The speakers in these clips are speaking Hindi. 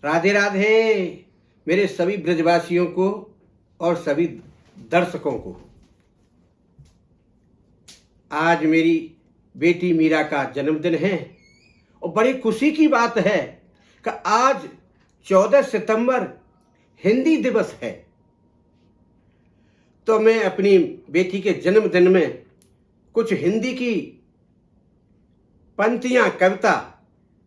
राधे राधे मेरे सभी ब्रजवासियों को और सभी दर्शकों को। आज मेरी बेटी मीरा का जन्मदिन है और बड़ी खुशी की बात है कि आज 14 सितंबर हिंदी दिवस है। तो मैं अपनी बेटी के जन्मदिन में कुछ हिंदी की पंक्तियां, कविता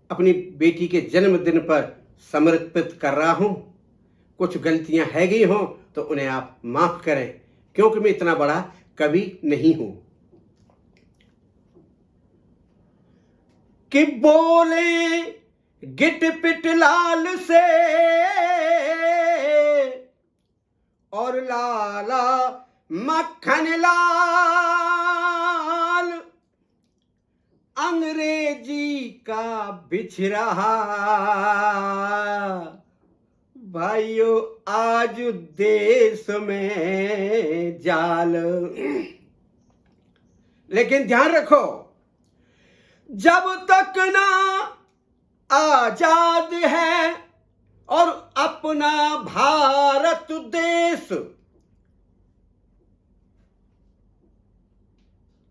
अपनी बेटी के जन्मदिन पर समर्पित कर रहा हूं। कुछ गलतियां है गई हों तो उन्हें आप माफ करें, क्योंकि मैं इतना बड़ा कवि नहीं हूं। कि बोले गिट पिट लाल से और लाला मक्खन लाल, अंग्रेजी का बिछ रहा भाइयों आज देश में जाल। लेकिन ध्यान रखो, जब तक ना आजाद है और अपना भारत देश,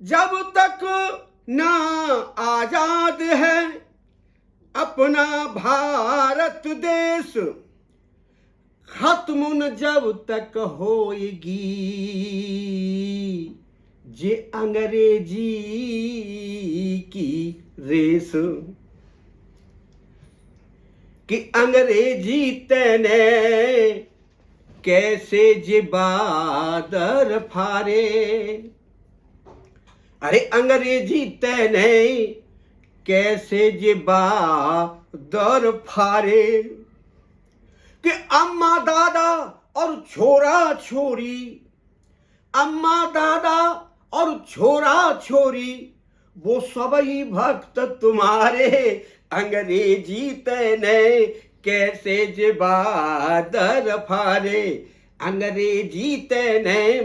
जब तक ना आजाद है अपना भारत देश, खत्म न जब तक होएगी जे अंग्रेजी की रेस। कि अंग्रेजी तने कैसे जे बादर फारे, अरे अंग्रेजी तने कैसे जे बादर फारे। कि अम्मा दादा और छोरा छोरी, अम्मा दादा और छोरा छोरी, वो सभी भक्त तुम्हारे, अंग्रेजी तने कैसे जे बादर फारे, अंग्रेजी तने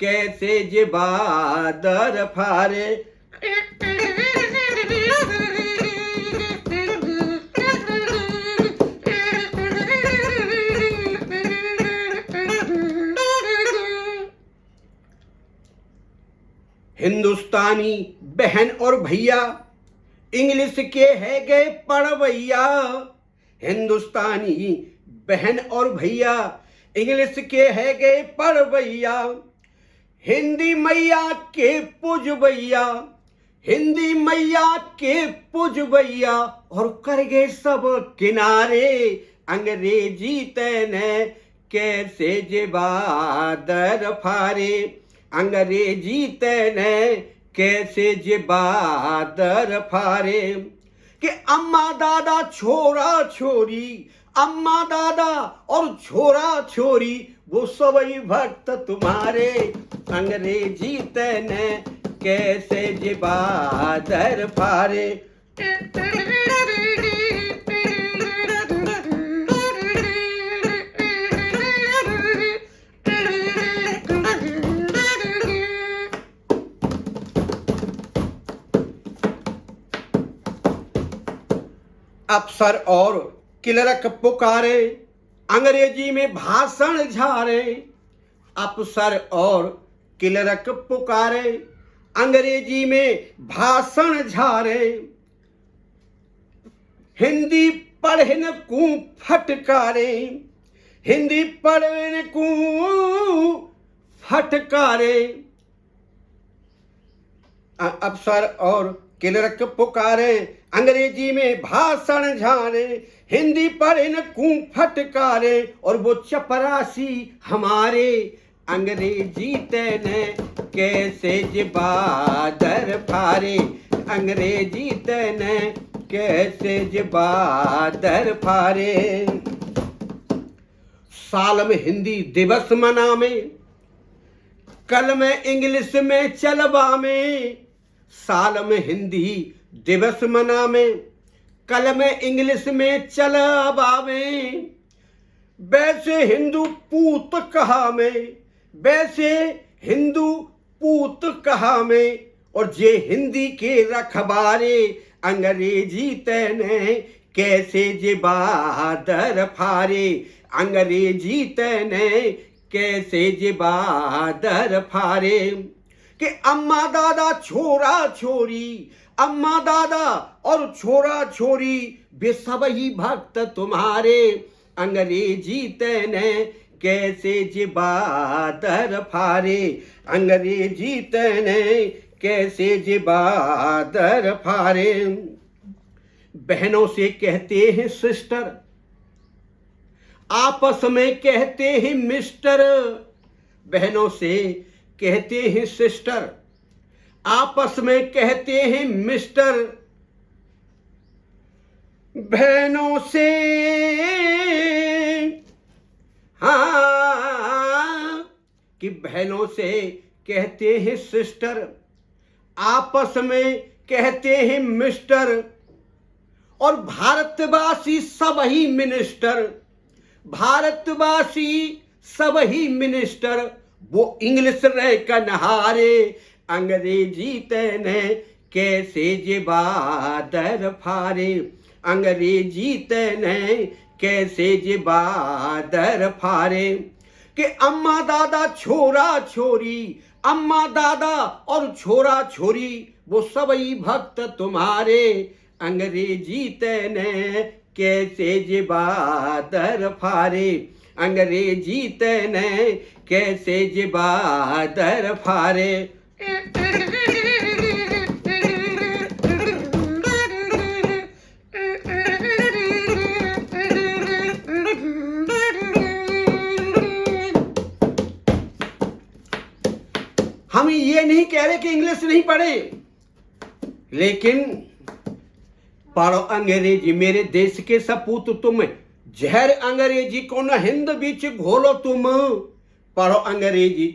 कैसे जे बादर फारे। हिंदुस्तानी बहन और भैया इंग्लिश के है गए पढ़वैया, हिंदुस्तानी बहन और भैया इंग्लिश के है गए पढ़वैया, हिंदी मैया के पूजवैया, हिंदी मैया के पूजवैया, और कर गए सब किनारे, अंग्रेजी तने कैसे जे बादर फारे, अंग्रेजी तने कैसे जे बादर फारे। कि अम्मा दादा छोरा छोरी, अम्मा दादा और छोरा छोरी, वो सभी भक्त तुम्हारे, अंग्रेजी तने कैसे जे बादर फारे। अफसर और क्लर्क पुकारे, अंग्रेजी में भाषण झारे, अफसर और क्लर्क पुकारे, अंग्रेजी में भाषण झारे, हिंदी पढ़े न कू फटकारे, हिंदी पढ़े न कू फटकारे। अफसर और क्लर्क पुकारे, अंग्रेजी में भाषण झारे, हिंदी पढ़े न कू फटकारे, और वो चपरासी हमारे, अंग्रेजी तने कैसे जे बादर फारे, अंग्रेजी तने कैसे जे बादर फारे। साल में हिंदी दिवस मनावे, कल में इंग्लिश में चलवा में, साल में हिंदी दिवस मनावे, कल में इंग्लिश में चलवावे, वैसे हिंदू पूत कहा में, वैसे हिंदू पूत कहा में, और जे हिंदी के रखबारे, अंग्रेजी तने कैसे जे बादर फारे, अंग्रेजी तने कैसे जे बादर फारे। कि अम्मा दादा छोरा छोरी, अम्मा दादा और छोरा छोरी वे सब ही भक्त तुम्हारे, अंग्रेजी तने कैसे जे बादर फारे, अंग्रेजी तने कैसे जे बादर फारे। बहनों से कहते हैं सिस्टर, आपस में कहते हैं मिस्टर। बहनों से कहते हैं सिस्टर, आपस में कहते हैं मिस्टर। बहनों से हाँ कि बहनों से कहते हैं सिस्टर, आपस में कहते हैं मिस्टर। और भारतवासी सब ही मिनिस्टर, भारतवासी सब ही मिनिस्टर, वो इंग्लिश रह कर नहारे, अंग्रेजी तने कैसे जे बादर फारे, अंग्रेजी तने कैसे जे बादर फारे। कि अम्मा दादा छोरा छोरी, अम्मा दादा और छोरा छोरी वो सब ही भक्त तुम्हारे, अंग्रेजी तने कैसे जे बादर फारे, अंग्रेजी तने कैसे जे बादर फारे। हम ये नहीं कह रहे कि इंग्लिश नहीं पढ़े, लेकिन पढ़ो अंग्रेजी। मेरे देश के सपूत तुम, जहर अंग्रेजी को न हिंद बीच घोलो तुम। पढ़ो अंग्रेजी,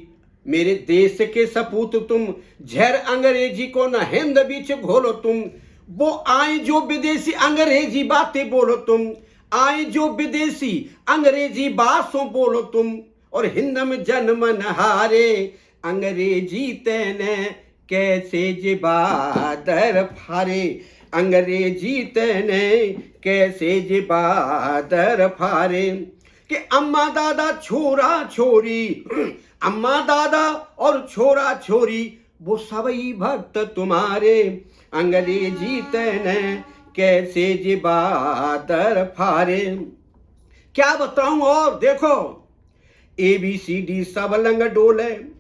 मेरे देश के सपूत तुम, जहर अंग्रेजी को न हिंद बीच घोलो तुम। वो आए जो विदेशी अंग्रेजी बातें बोलो तुम, आए जो विदेशी अंग्रेजी बातों बोलो तुम। और हिंद में जन्म नहारे, अंग्रेजी तने कैसे जे बादर फारे, अंग्रेजी तने कैसे जे बादर फारे। कि अम्मा दादा छोरा छोरी, अम्मा दादा और छोरा छोरी वो सभी भक्त तुम्हारे, अंग्रेजी तने कैसे जे बादर फारे। क्या बताऊं और देखो, ABCD सब लंग डोले,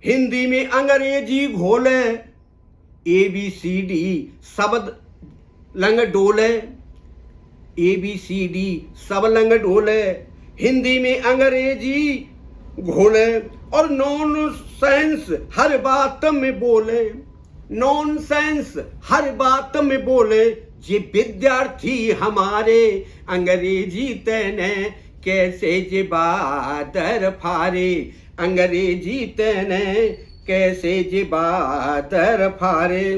हिंदी में अंग्रेजी घोले। ABCD सब लंग डोले, ABCD सब लंग डोले, हिंदी में अंग्रेजी घोले। और नॉन सेंस हर बात में बोले, नॉन सेंस हर बात में बोले। ये विद्यार्थी हमारे, अंग्रेजी तने कैसे जे बादर फारे, अंग्रेजी तने कैसे जे बादर फारे।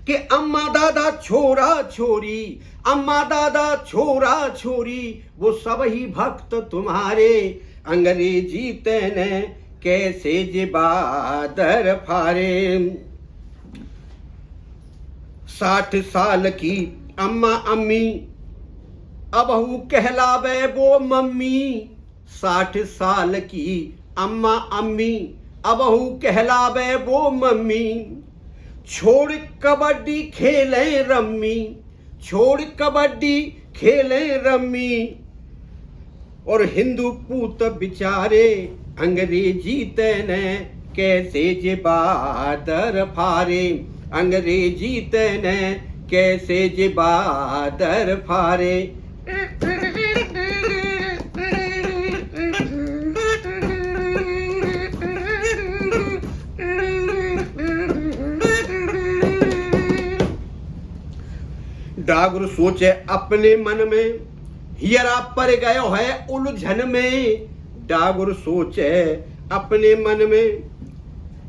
कि अम्मा दादा छोरा छोरी, अम्मा दादा छोरा छोरी वो सब ही भक्त तुम्हारे, अंग्रेजी तने कैसे जे बादर फारे। 60 साल की अम्मा अम्मी, अबहू कहलावे वो मम्मी। 60 साल की अम्मा अम्मी, अबहू कहलावे वो मम्मी। छोड़ कबड्डी खेले रम्मी, छोड़ कबड्डी खेले रम्मी। और हिंदू पूत बिचारे, अंग्रेजी तने कैसे जे बादर फारे, अंग्रेजी तने कैसे जे बादर फारे। डागुर सोचे अपने मन में, हीरा पर गयो है उलझन में। डागुर सोचे अपने मन में,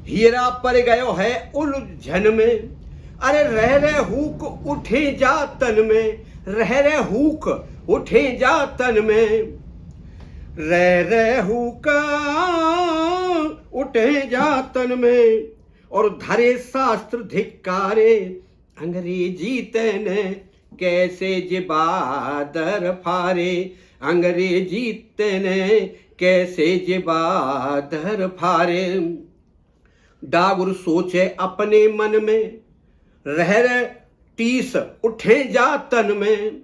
हीरा पर गयो है उलझन में। अरे रह रहे हुक उठे जा तन में, रह रहे हुक उठे जा तन में। रह रहे हुक उठे जा तन में। और धरे शास्त्र धिक्कारे, अंग्रेजी तने कैसे जे बादर फारे, अंग्रेजी तेने कैसे जे बादर फारे। डागुर सोचे अपने मन में, रहर टीस उठे जा तन में।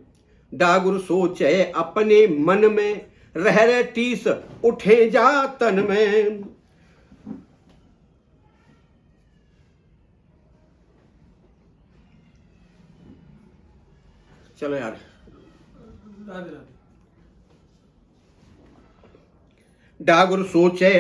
डागुर सोचे अपने मन में, रहर टीस उठे जा तन में। चलो यार, डागुर सोचे